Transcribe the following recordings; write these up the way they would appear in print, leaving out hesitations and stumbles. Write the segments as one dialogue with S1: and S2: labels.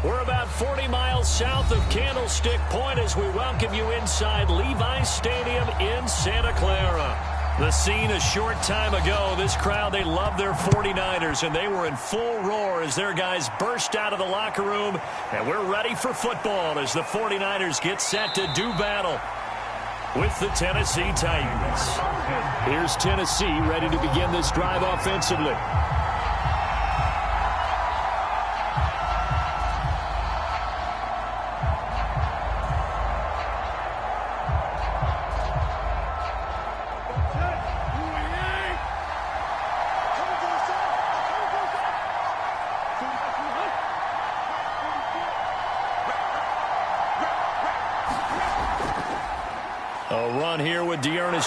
S1: We're about 40 miles south of Candlestick Point as we welcome you inside Levi's Stadium in Santa Clara. The scene a short time ago, this crowd, they love their 49ers, and they were in full roar as their guys burst out of the locker room. And we're ready for football as the 49ers get set to do battle with the Tennessee Titans. Here's Tennessee ready to begin this drive offensively.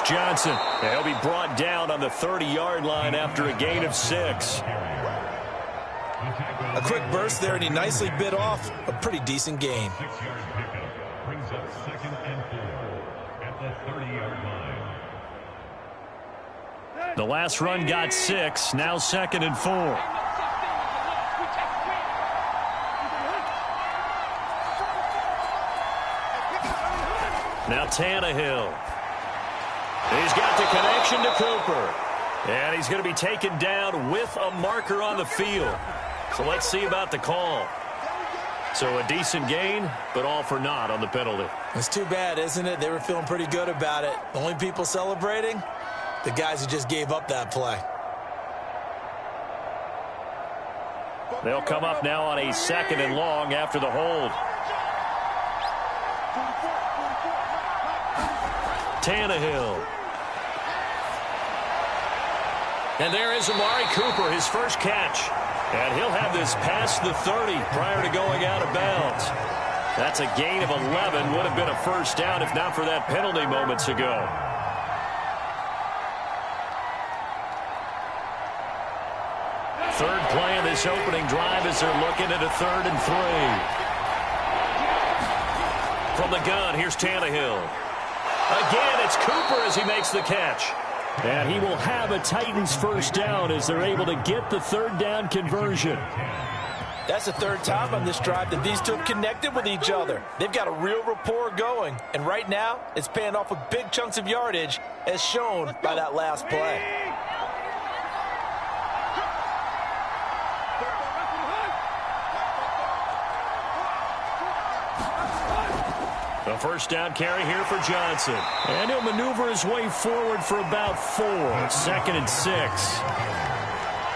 S1: Johnson. He'll be brought down on the 30-yard line after a gain of 6.
S2: A quick burst there, and he nicely bit off a pretty decent gain.
S3: Brings up 2nd and 4 at the 30-yard line.
S1: The last run got 6. Now 2nd and 4. Now Tannehill. He's got the connection to Cooper. And he's going to be taken down with a marker on the field. So let's see about the call. So a decent gain, but all for naught on the penalty.
S2: It's too bad, isn't it? They were feeling pretty good about it. The only people celebrating, the guys who just gave up that play.
S1: They'll come up now on a 2nd and long after the hold. Tannehill. And there is Amari Cooper, his first catch. And he'll have this past the 30 prior to going out of bounds. That's a gain of 11. Would have been a first down if not for that penalty moments ago. Third play of this opening drive as they're looking at a 3rd and 3. From the gun, here's Tannehill. Again, it's Cooper as he makes the catch. And he will have a Titans first down as they're able to get the 3rd down conversion.
S2: That's the 3rd time on this drive that these two have connected with each other. They've got a real rapport going. And right now, it's paying off with big chunks of yardage as shown by that last play.
S1: A first down carry here for Johnson. And he'll maneuver his way forward for about 4. 2nd and 6.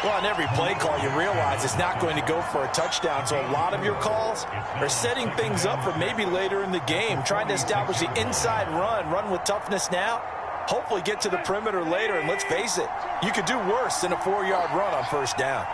S2: Well, on every play call, you realize it's not going to go for a touchdown. So a lot of your calls are setting things up for maybe later in the game, trying to establish the inside run with toughness now, hopefully get to the perimeter later. And let's face it, you could do worse than a 4-yard run on first down.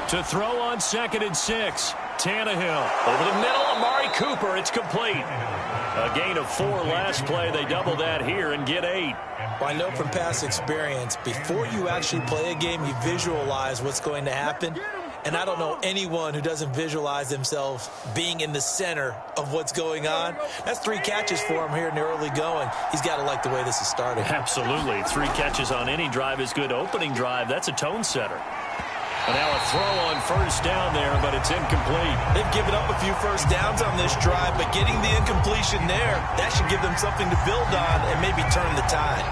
S1: To throw on 2nd and 6. Tannehill over the middle. Amari Cooper. It's complete. A gain of 4 last play. They double that here and get 8.
S2: Well, I know from past experience, before you actually play a game, you visualize what's going to happen. And I don't know anyone who doesn't visualize themselves being in the center of what's going on. That's 3 catches for him here in the early going. He's got to like the way this is starting.
S1: Absolutely. 3 catches on any drive is good. Opening drive, that's a tone setter. And now a throw on first down there, but it's incomplete.
S2: They've given up a few first downs on this drive, but getting the incompletion there, that should give them something to build on and maybe turn the tide.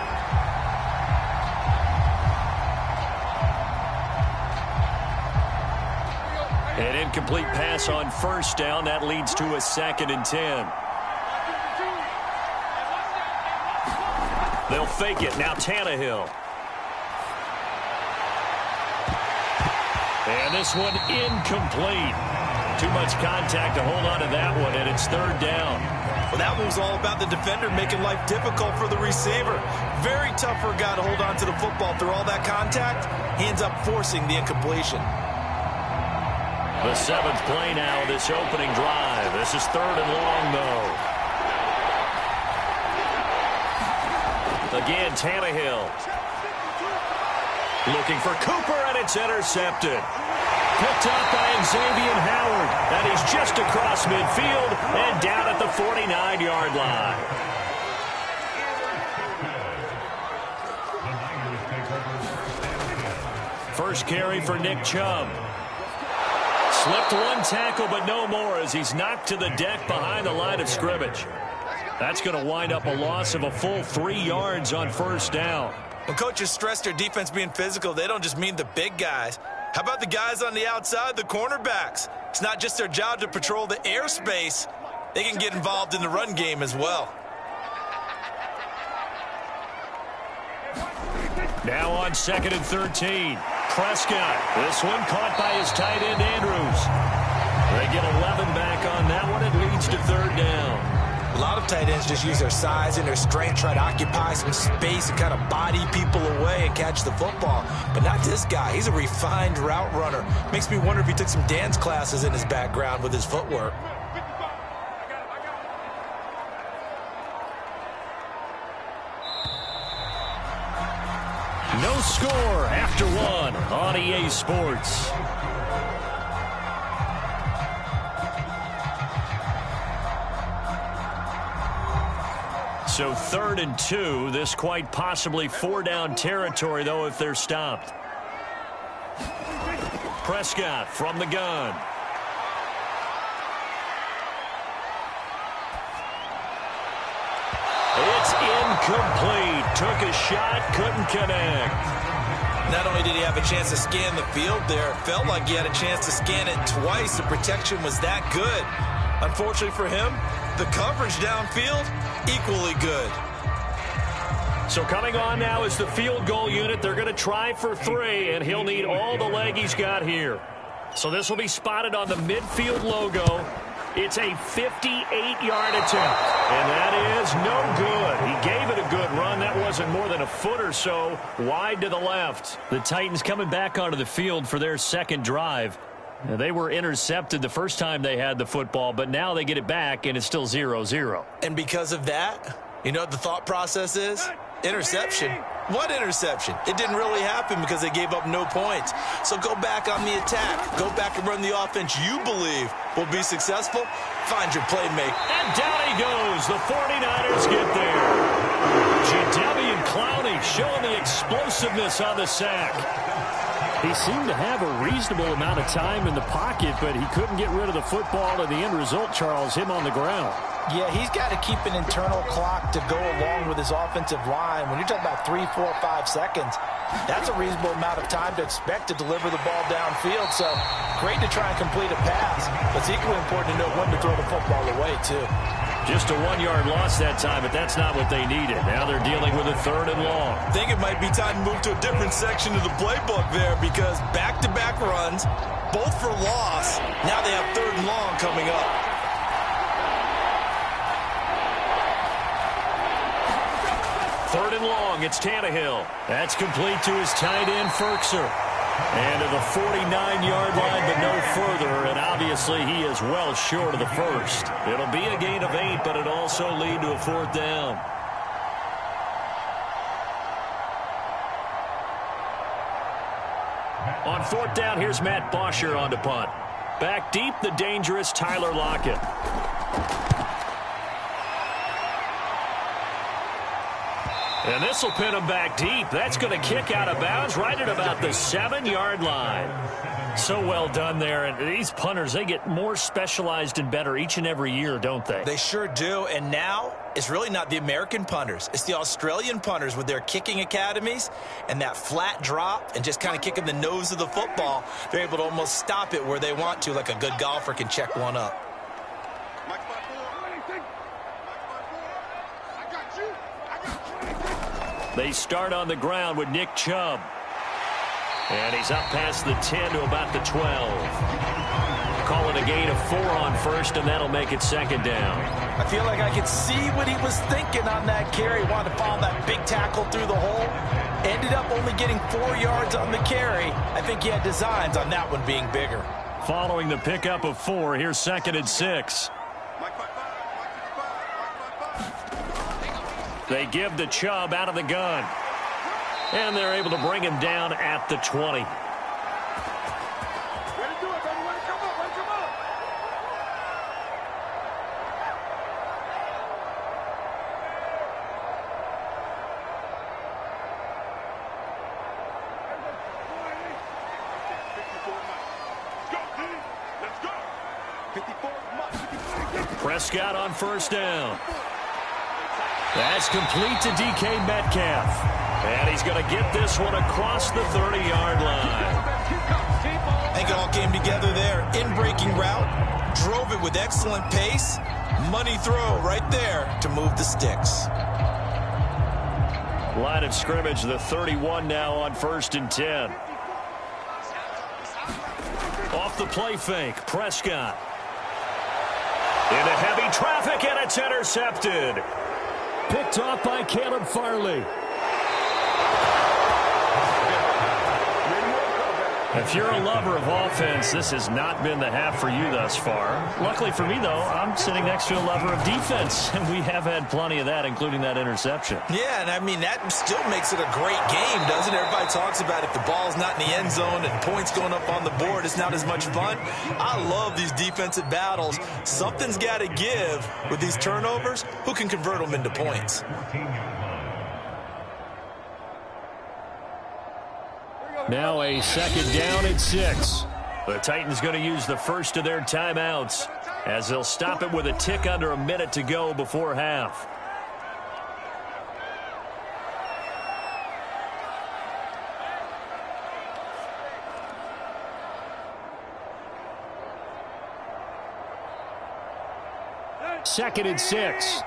S1: An incomplete pass on first down. That leads to a 2nd and 10. They'll fake it. Now Tannehill. And this one incomplete. Too much contact to hold on to that one, and it's 3rd down.
S2: Well, that one was all about the defender making life difficult for the receiver. Very tough for a guy to hold on to the football through all that contact. He ends up forcing the incompletion.
S1: The 7th play now of this opening drive. This is 3rd and long, though. Again, Tannehill. Looking for Cooper, and it's intercepted. Picked up by Xavier Howard. And he's just across midfield and down at the 49-yard line. First carry for Nick Chubb. Slipped one tackle, but no more as he's knocked to the deck behind the line of scrimmage. That's going to wind up a loss of a full 3 yards on first down.
S2: When coaches stress their defense being physical, they don't just mean the big guys. How about the guys on the outside, the cornerbacks? It's not just their job to patrol the airspace. They can get involved in the run game as well.
S1: Now on 2nd and 13. Prescott. This one caught by his tight end, Andrews. They get 11 back on that one. It leads to 3rd down.
S2: A lot of tight ends just use their size and their strength, try to occupy some space and kind of body people away and catch the football. But not this guy. He's a refined route runner. Makes me wonder if he took some dance classes in his background with his footwork.
S1: No score after 1 on EA Sports. So 3rd and 2. This quite possibly 4-down territory, though, if they're stopped. Prescott from the gun. It's incomplete. Took a shot, couldn't connect.
S2: Not only did he have a chance to scan the field there, it felt like he had a chance to scan it twice. The protection was that good. Unfortunately for him, the coverage downfield, equally good.
S1: So coming on now is the field goal unit. They're going to try for 3, and he'll need all the leg he's got here. So this will be spotted on the midfield logo. It's a 58-yard attempt, and that is no good. He gave it a good run. That wasn't more than a foot or so wide to the left. The Titans coming back onto the field for their 2nd drive. They were intercepted the first time they had the football, but now they get it back, and it's still 0-0.
S2: And because of that, you know what the thought process is? Interception. What interception? It didn't really happen because they gave up no points. So go back on the attack. Go back and run the offense you believe will be successful. Find your playmaker.
S1: And down he goes. The 49ers get there. Jadeveon Clowney showing the explosiveness on the sack. He seemed to have a reasonable amount of time in the pocket, but he couldn't get rid of the football, and the end result, Charles, him on the ground.
S4: Yeah, he's got to keep an internal clock to go along with his offensive line. When you're talking about 3, 4, 5 seconds, that's a reasonable amount of time to expect to deliver the ball downfield. So great to try and complete a pass, but it's equally important to know when to throw the football away, too.
S1: Just a 1-yard loss that time, but that's not what they needed. Now they're dealing with a 3rd and long.
S2: I think it might be time to move to a different section of the playbook there because back-to-back runs, both for loss. Now they have 3rd and long coming up.
S1: Third and long, it's Tannehill. That's complete to his tight end, Ferkser. And to the 49-yard line, but no further. And obviously, he is well short of the first. It'll be a gain of 8, but it'll also lead to a 4th down. On 4th down, here's Matt Bosher on to punt. Back deep, the dangerous Tyler Lockett. And this will pin him back deep. That's going to kick out of bounds right at about the 7-yard line. So well done there. And these punters, they get more specialized and better each and every year, don't they?
S2: They sure do. And now it's really not the American punters. It's the Australian punters with their kicking academies and that flat drop and just kind of kicking the nose of the football. They're able to almost stop it where they want to, like a good golfer can check one up.
S1: They start on the ground with Nick Chubb. And he's up past the 10 to about the 12. Call it a gain of 4 on first, and that'll make it 2nd down.
S4: I feel like I could see what he was thinking on that carry. Wanted to follow that big tackle through the hole. Ended up only getting 4 yards on the carry. I think he had designs on that one being bigger.
S1: Following the pickup of 4, here's 2nd and 6. They give to Chubb out of the gun. And they're able to bring him down at the 20. Prescott on first down. That's complete to DK Metcalf. And he's going to get this one across the 30-yard line.
S4: I think it all came together there. In-breaking route, drove it with excellent pace. Money throw right there to move the sticks.
S1: Line of scrimmage, the 31 now on 1st and 10. Off the play fake, Prescott. Into heavy traffic, and it's intercepted. Picked off by Caleb Farley. If you're a lover of offense, this has not been the half for you thus far. Luckily for me, though, I'm sitting next to a lover of defense, and we have had plenty of that, including that interception.
S4: Yeah, and I mean, that still makes it a great game, doesn't it? Everybody talks about if the ball's not in the end zone and points going up on the board, it's not as much fun. I love these defensive battles. Something's got to give with these turnovers. Who can convert them into points?
S1: Now a 2nd down and 6. The Titans going to use the first of their timeouts as they'll stop it with a tick under a minute to go before half. Second and 6.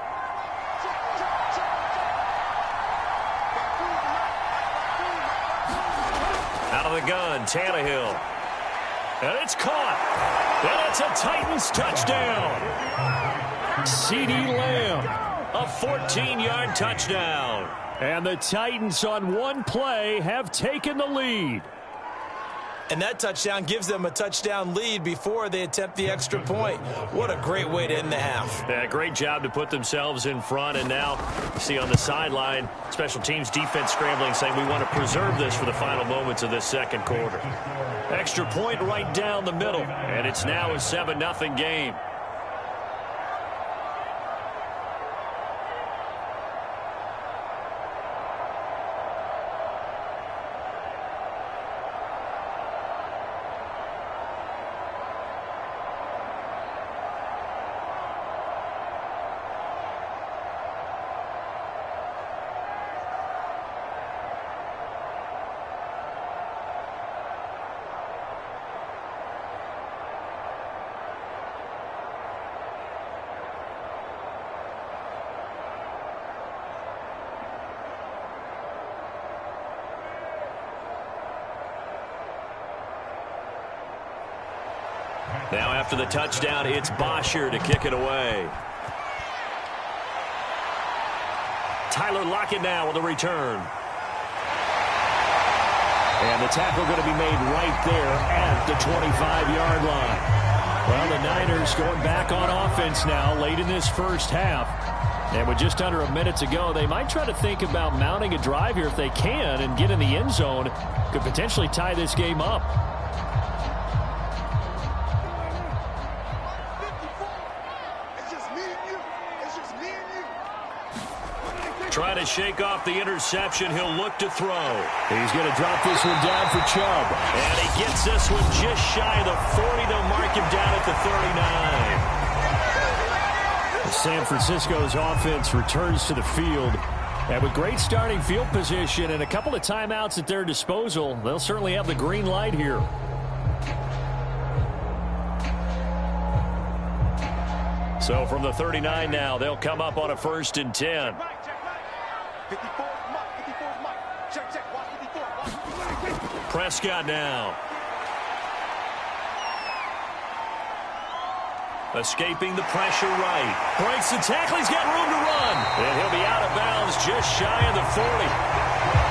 S1: Out of the gun, Tannehill. And it's caught. And it's a Titans touchdown. CeeDee Lamb, a 14-yard touchdown. And the Titans on one play have taken the lead.
S4: And that touchdown gives them a touchdown lead before they attempt the extra point. What a great way to end the half.
S1: Yeah, great job to put themselves in front. And now, you see on the sideline, special teams defense scrambling, saying we want to preserve this for the final moments of this second quarter. Extra point right down the middle. And it's now a 7-0 game. Now after the touchdown, it's Bosher to kick it away. Tyler Lockett now with a return. And the tackle going to be made right there at the 25-yard line. Well, the Niners going back on offense now late in this first half. And with just under a minute to go, they might try to think about mounting a drive here if they can and get in the end zone. Could potentially tie this game up. Trying to shake off the interception. He'll look to throw. He's going to drop this one down for Chubb. And he gets this one just shy of the 40. They'll mark him down at the 39. San Francisco's offense returns to the field. And with great starting field position and a couple of timeouts at their disposal, they'll certainly have the green light here. So from the 39 now, they'll come up on a 1st and 10. Prescott now. Escaping the pressure right. Breaks the tackle. He's got room to run. And he'll be out of bounds just shy of the 40.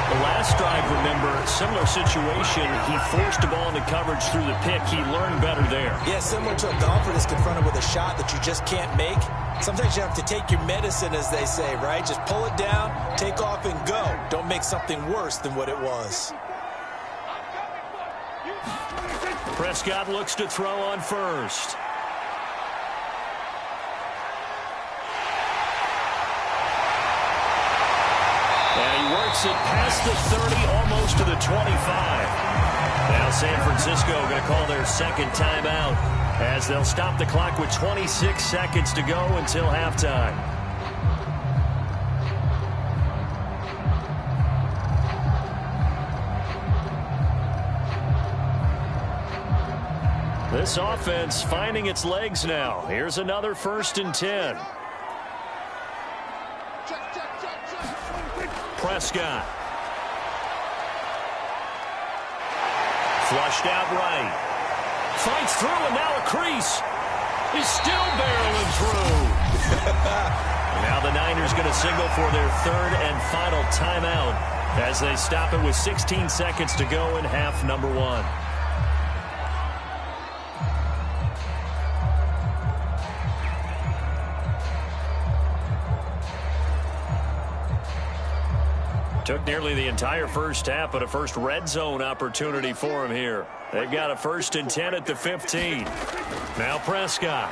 S1: The last drive, remember, similar situation. He forced the ball into coverage through the pick. He learned better there.
S4: Yeah, similar to a golfer that's confronted with a shot that you just can't make. Sometimes you have to take your medicine, as they say, right? Just pull it down, take off, and go. Don't make something worse than what it was.
S1: Prescott looks to throw on first. And he works it past the 30, almost to the 25. Now San Francisco going to call their second timeout as they'll stop the clock with 26 seconds to go until halftime. This offense finding its legs now. Here's another 1st and 10. Prescott. Flushed out right. Fights through, and now a crease. He's still barreling through. Now the Niners going to signal for their 3rd and final timeout as they stop it with 16 seconds to go in half number 1. Took nearly the entire first half, but a first red zone opportunity for him here. They've got a 1st and 10 at the 15. Now Prescott.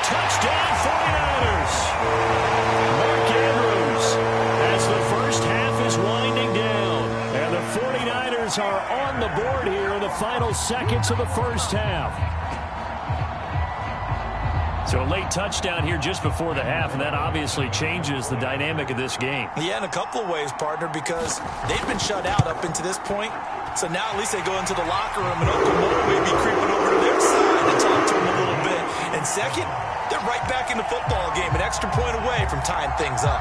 S1: Touchdown 49ers. Mark Andrews as the first half is winding down. And the 49ers are on the board here in the final seconds of the first half. So a late touchdown here just before the half, and that obviously changes the dynamic of this game.
S4: Yeah, in a couple of ways, partner, because they've been shut out up until this point. So now at least they go into the locker room, and Uncle Mo may be creeping over to their side and talk to them a little bit. And second, they're right back in the football game, an extra point away from tying things up.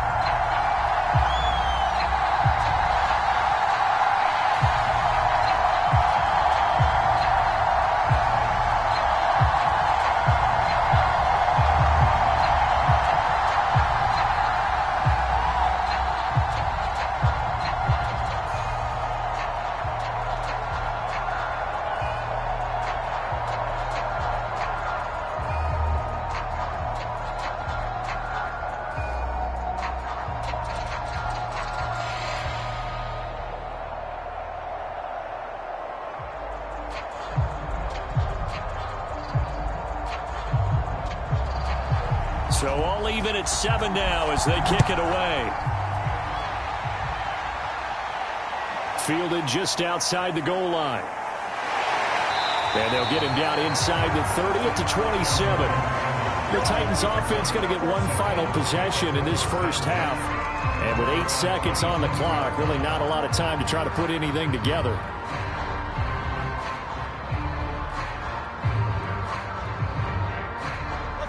S1: So all even at 7 now as they kick it away. Fielded just outside the goal line. And they'll get him down inside the 30 at the 27. The Titans offense going to get one final possession in this first half. And with 8 seconds on the clock, really not a lot of time to try to put anything together.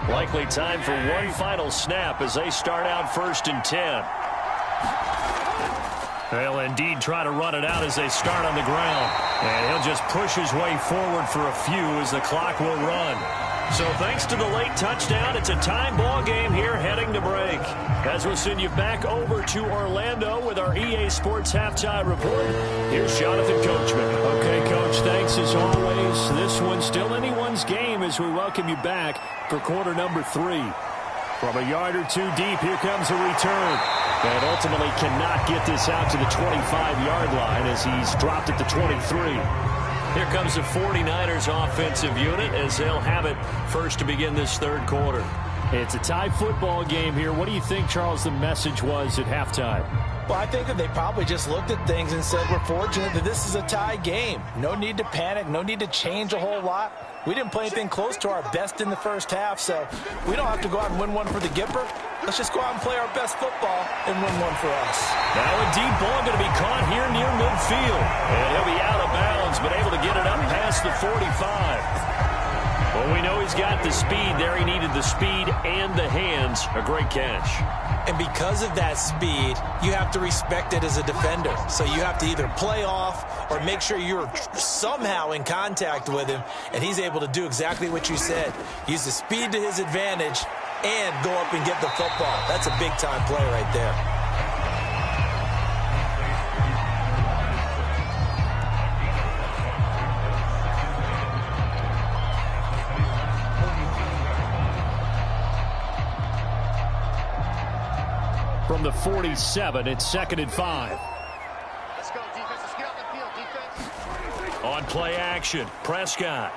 S1: Likely time for one final snap as they start out 1st and 10. They'll indeed try to run it out as they start on the ground. And he'll just push his way forward for a few as the clock will run. So thanks to the late touchdown, it's a time ball game here heading to break. As we'll send you back over to Orlando with our EA Sports Halftime Report, here's Jonathan Coachman. Okay, Coach, thanks as always. This one's still anyone's game as we welcome you back for quarter number 3. From a yard or two deep, here comes a return. And ultimately cannot get this out to the 25-yard line as he's dropped at the 23. Here comes the 49ers offensive unit as they'll have it first to begin this third quarter. It's a tie football game here. What do you think, Charles, the message was at halftime?
S4: Well, I think that they probably just looked at things and said, we're fortunate that this is a tie game. No need to panic. No need to change a whole lot. We didn't play anything close to our best in the first half, so we don't have to go out and win one for the Gipper. Let's just go out and play our best football and win one for us.
S1: Now a deep ball going to be caught here near midfield. And he'll be out of bounds, but able to get it up past the 45. Well, we know he's got the speed there. He needed the speed and the hands. A great catch.
S4: And because of that speed, you have to respect it as a defender. So you have to either play off or make sure you're somehow in contact with him. And he's able to do exactly what you said. Use the speed to his advantage and go up and get the football. That's a big-time play right there.
S1: From the 47, it's 2nd and 5.
S5: Let's go, defense. Let's get out the field, defense.
S1: On play action, Prescott.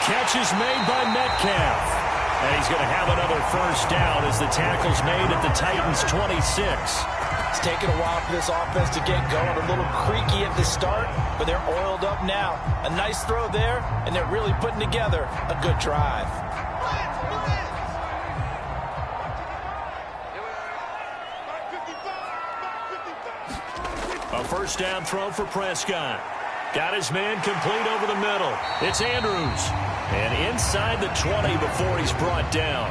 S1: Catch is made by Metcalf. And he's going to have another first down as the tackle's made at the Titans' 26.
S4: It's taken a while for this offense to get going. A little creaky at the start, but they're oiled up now. A nice throw there, and they're really putting together a good drive.
S1: A first down throw for Prescott. Got his man complete over the middle. It's Andrews. And inside the 20 before he's brought down.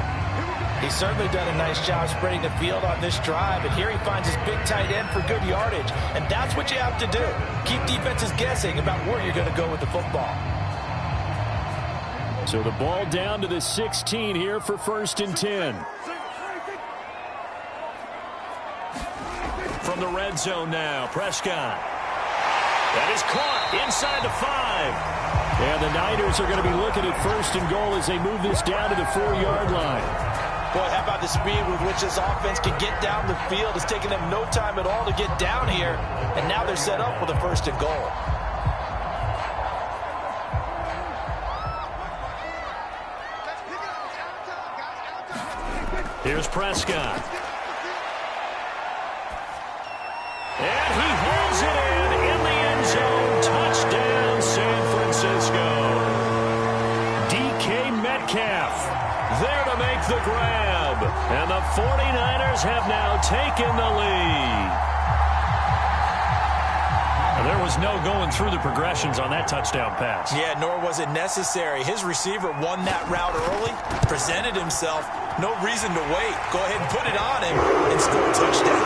S4: He's certainly done a nice job spreading the field on this drive, and here he finds his big tight end for good yardage. And that's what you have to do. Keep defenses guessing about where you're going to go with the football.
S1: So the ball down to the 16 here for 1st and 10. From the red zone now, Prescott. That is caught inside the 5. And the Niners are going to be looking at 1st and goal as they move this down to the 4-yard line.
S4: Boy, how about the speed with which this offense can get down the field? It's taken them no time at all to get down here, and now they're set up with a 1st and goal.
S1: Here's Prescott. And he holds it in the end zone. Touchdown, San Francisco. DK Metcalf there to make the grab. And the 49ers have now taken the lead. And there was no going through the progressions on that touchdown pass.
S2: Yeah, nor was it necessary. His receiver won that route early, presented himself. No reason to wait. Go ahead and put it on him and score a touchdown.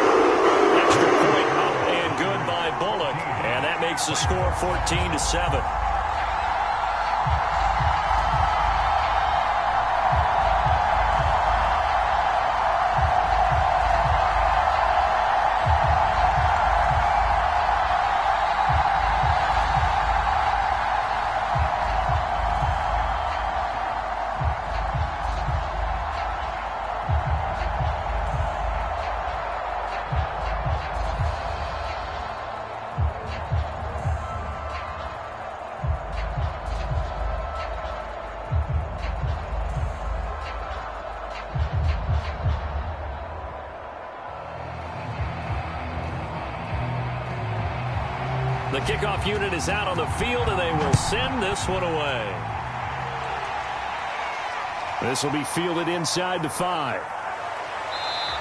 S1: Extra point up and good by Bullock. And that makes the score 14-7. The kickoff unit is out on the field, and they will send this one away. This will be fielded inside the 5.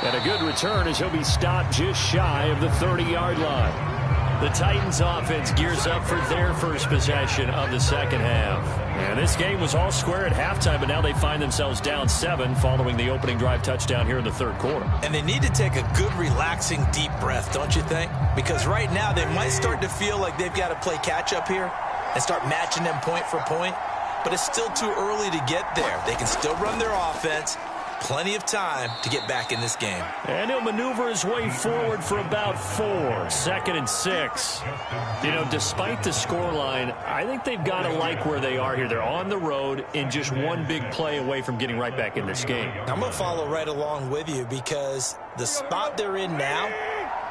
S1: And a good return as he'll be stopped just shy of the 30-yard line. The Titans offense gears up for their first possession of the second half. And this game was all square at halftime, but now they find themselves down 7 following the opening drive touchdown here in the third quarter.
S2: And they need to take a good, relaxing, deep breath, don't you think? Because right now they might start to feel like they've got to play catch-up here and start matching them point for point. But it's still too early to get there. They can still run their offense. Plenty of time to get back in this game.
S1: And he'll maneuver his way forward for about 4. 2nd and 6. You know, despite the scoreline, I think they've got to like where they are here. They're on the road and just one big play away from getting right back in this game.
S4: I'm going to follow right along with you because the spot they're in now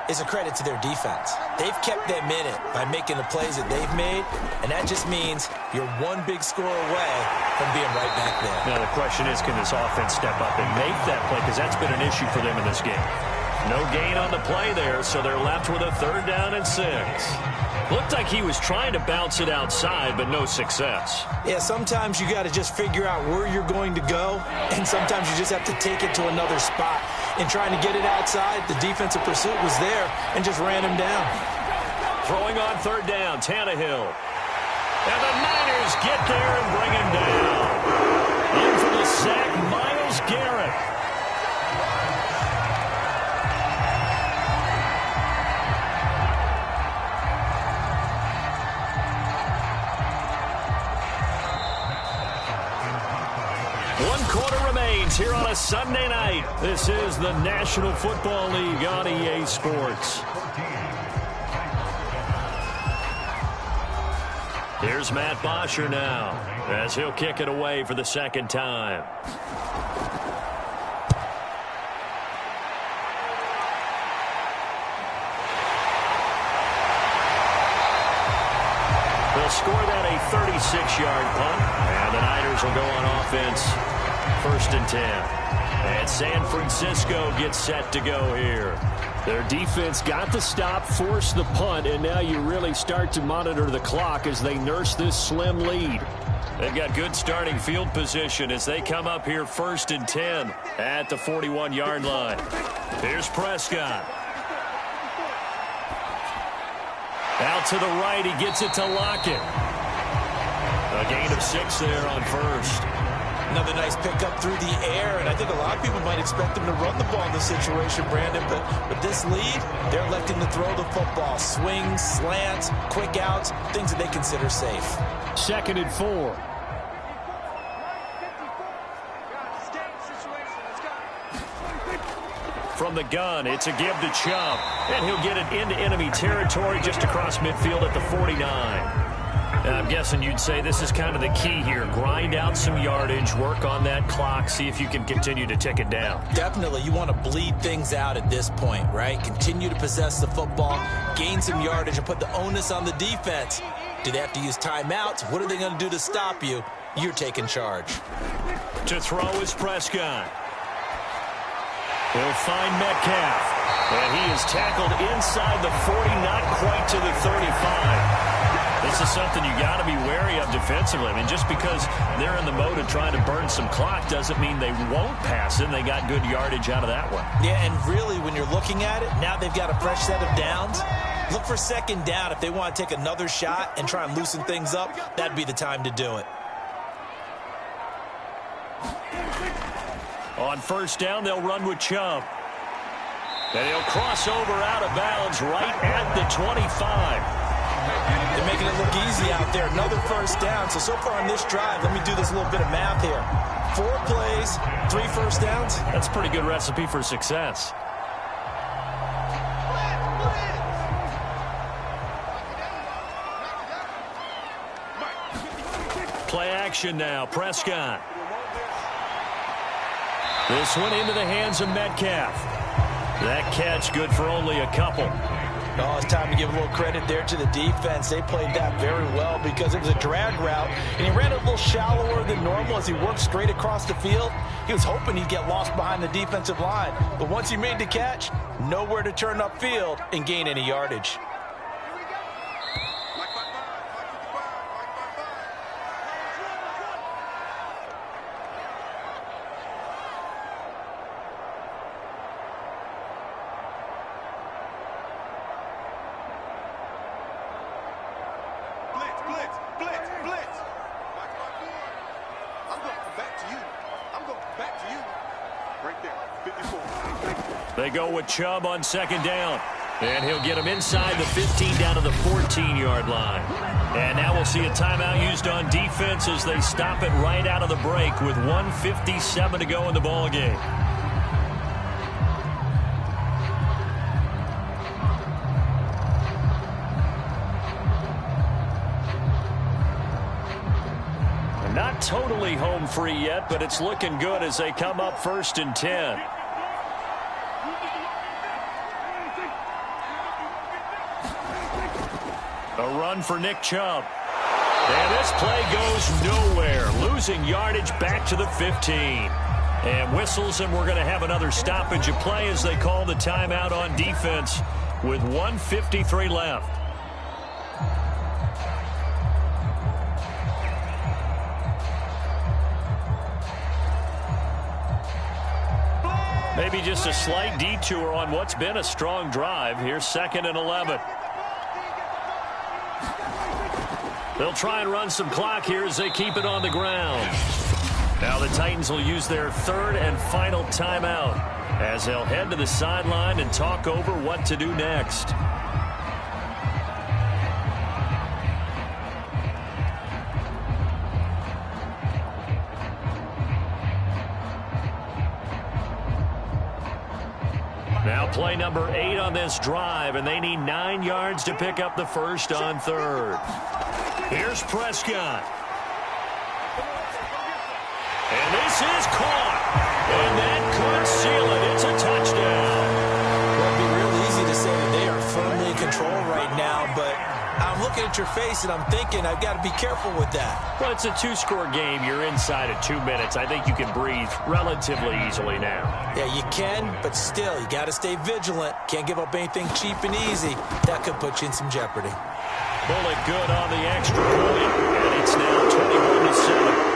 S4: is a credit to their defense. They've kept them in it by making the plays that they've made, and that just means you're one big score away from being right back there.
S1: Now the question is, can this offense step up and make that play? Because that's been an issue for them in this game. No gain on the play there, so they're left with a 3rd down and 6. Looked like he was trying to bounce it outside, but no success.
S4: Yeah, sometimes you got to just figure out where you're going to go, and sometimes you just have to take it to another spot. In trying to get it outside, the defensive pursuit was there and just ran him down.
S1: Throwing on 3rd down, Tannehill. And the Niners get there and bring him down. In for the sack, Myles Garrett. Here on a Sunday night. This is the National Football League on EA Sports. Here's Matt Bosher now as he'll kick it away for the 2nd time. They'll score that a 36-yard punt, and the Niners will go on offense First and 10. And San Francisco gets set to go here.
S6: Their defense got the stop, forced the punt, and now you really start to monitor the clock as they nurse this slim lead.
S1: They've got good starting field position as they come up here first and 10 at the 41-yard line. Here's Prescott. Out to the right, he gets it to Lockett. A gain of 6 there on first.
S4: Another nice pickup through the air, and I think a lot of people might expect them to run the ball in this situation, Brandon, but with this lead, they're electing to throw the football. Swings, slants, quick outs, things that they consider safe.
S6: Second and 4.
S1: From the gun, it's a give to Chubb, and he'll get it into enemy territory just across midfield at the 49. And I'm guessing you'd say this is kind of the key here. Grind out some yardage, work on that clock, see if you can continue to tick it down.
S4: Definitely. You want to bleed things out at this point, right? Continue to possess the football, gain some yardage, and put the onus on the defense. Do they have to use timeouts? What are they going to do to stop you? You're taking charge.
S1: To throw is Prescott. He'll find Metcalf. And he is tackled inside the 40, not quite to the 35. This is something you got to be wary of defensively. I mean, just because they're in the mode of trying to burn some clock doesn't mean they won't pass it. They got good yardage out of that one.
S4: Yeah, and really, when you're looking at it, now they've got a fresh set of downs. Look for second down. If they want to take another shot and try and loosen things up, that'd be the time to do it.
S1: On first down, they'll run with Chubb. And he'll cross over out of bounds right at the 25.
S4: They're making it look easy out there. Another first down. So far on this drive, let me do this little bit of math here. 4 plays, 3 first downs.
S1: That's a pretty good recipe for success. Play action now. Prescott. This one into the hands of Metcalf. That catch good for only a couple.
S4: Oh, it's time to give a little credit there to the defense. They played that very well because it was a drag route, and he ran a little shallower than normal as he worked straight across the field. He was hoping he'd get lost behind the defensive line, but once he made the catch, nowhere to turn upfield and gain any yardage.
S1: They go with Chubb on second down. And he'll get him inside the 15 down to the 14-yard line. And now we'll see a timeout used on defense as they stop it right out of the break with 1:57 to go in the ballgame. Not totally home free yet, but it's looking good as they come up first and 10. A run for Nick Chubb. And this play goes nowhere. Losing yardage back to the 15. And whistles, and we're going to have another stoppage of play as they call the timeout on defense with 1:53 left. Maybe just a slight detour on what's been a strong drive. Here's 2nd and 11. They'll try and run some clock here as they keep it on the ground. Now the Titans will use their 3rd and final timeout as they'll head to the sideline and talk over what to do next. Now play number 8 on this drive, and they need 9 yards to pick up the first on 3rd. Here's Prescott. And this is caught. And that could seal it. It's a touchdown.
S4: Well, it'd be real easy to say that they are firmly in control right now, but I'm looking looking at your face, and I'm thinking I've got to be careful with that.
S1: Well, it's a two-score game. You're inside of 2 minutes. I think you can breathe relatively easily now.
S4: Yeah, you can, but still, you got to stay vigilant. Can't give up anything cheap and easy. That could put you in some jeopardy.
S1: Bullet good on the extra point, and it's now 21-7.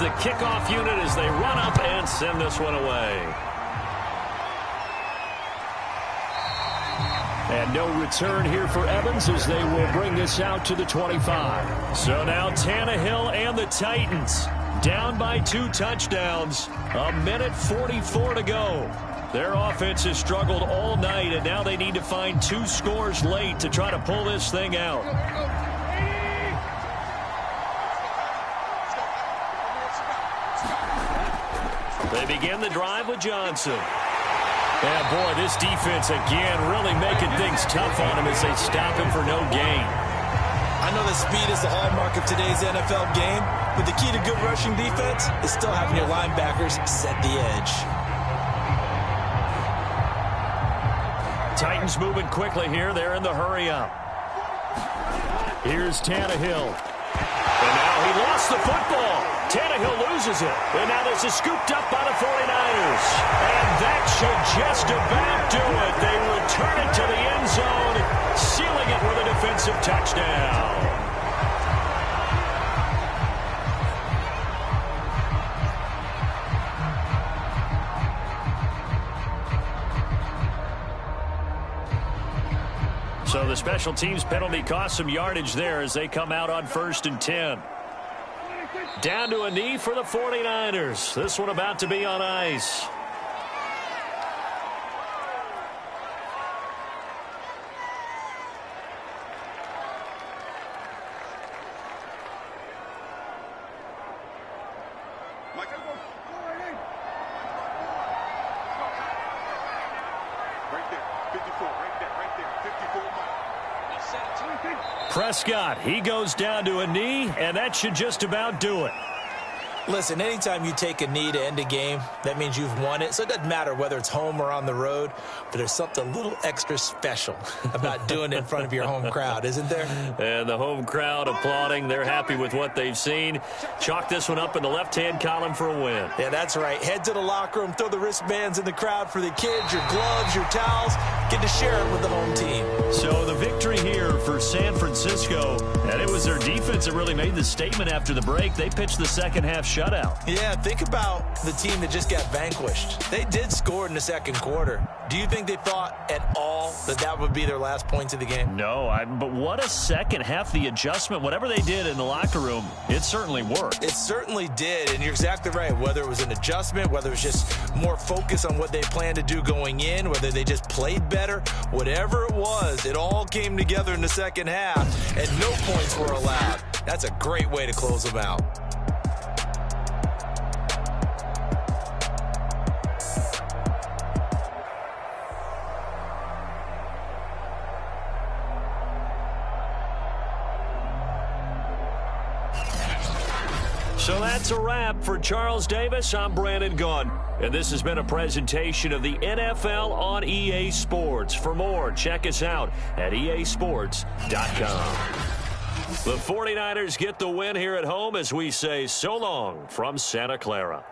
S1: The kickoff unit as they run up and send this one away. And no return here for Evans as they will bring this out to the 25. So now Tannehill and the Titans down by 2 touchdowns. 1:44 to go. Their offense has struggled all night, and now they need to find 2 scores late to try to pull this thing out. They begin the drive with Johnson. And, boy, this defense, again, really making things tough on him as they stop him for no gain.
S4: I know that speed is the hallmark of today's NFL game, but the key to good rushing defense is still having your linebackers set the edge.
S1: Titans moving quickly here. They're in the hurry up. Here's Tannehill. And now he lost the football. Tannehill loses it. And now this is scooped up by the 49ers. And that should just about do it. They return it to the end zone, sealing it with a defensive touchdown. So the special teams penalty cost some yardage there as they come out on 1st and 10. Down to a knee for the 49ers. This one about to be on ice. Prescott, he goes down to a knee, and that should just about do it.
S4: Listen, anytime you take a knee to end a game, that means you've won it. So it doesn't matter whether it's home or on the road, but there's something a little extra special about doing it in front of your home crowd, isn't there?
S1: And the home crowd applauding. They're happy with what they've seen. Chalk this one up in the left-hand column for a win.
S4: Yeah, that's right. Head to the locker room, throw the wristbands in the crowd for the kids, your gloves, your towels. Get to share it with the home team.
S1: So the victory here for San Francisco, and it was their defense that really made the statement after the break. They pitched the second half shutout.
S4: Yeah, think about the team that just got vanquished. They did score in the second quarter. Do you think they thought at all that that would be their last points of the game?
S1: No, but what a second half. The adjustment, whatever they did in the locker room, it certainly worked.
S4: It certainly did, and you're exactly right. Whether it was an adjustment, whether it was just more focus on what they planned to do going in, whether they just played better, whatever it was, it all came together in the second half, and no points were allowed. That's a great way to close them out.
S1: So that's a wrap for Charles Davis. I'm Brandon Gunn, and this has been a presentation of the NFL on EA Sports. For more, check us out at easports.com. The 49ers get the win here at home as we say so long from Santa Clara.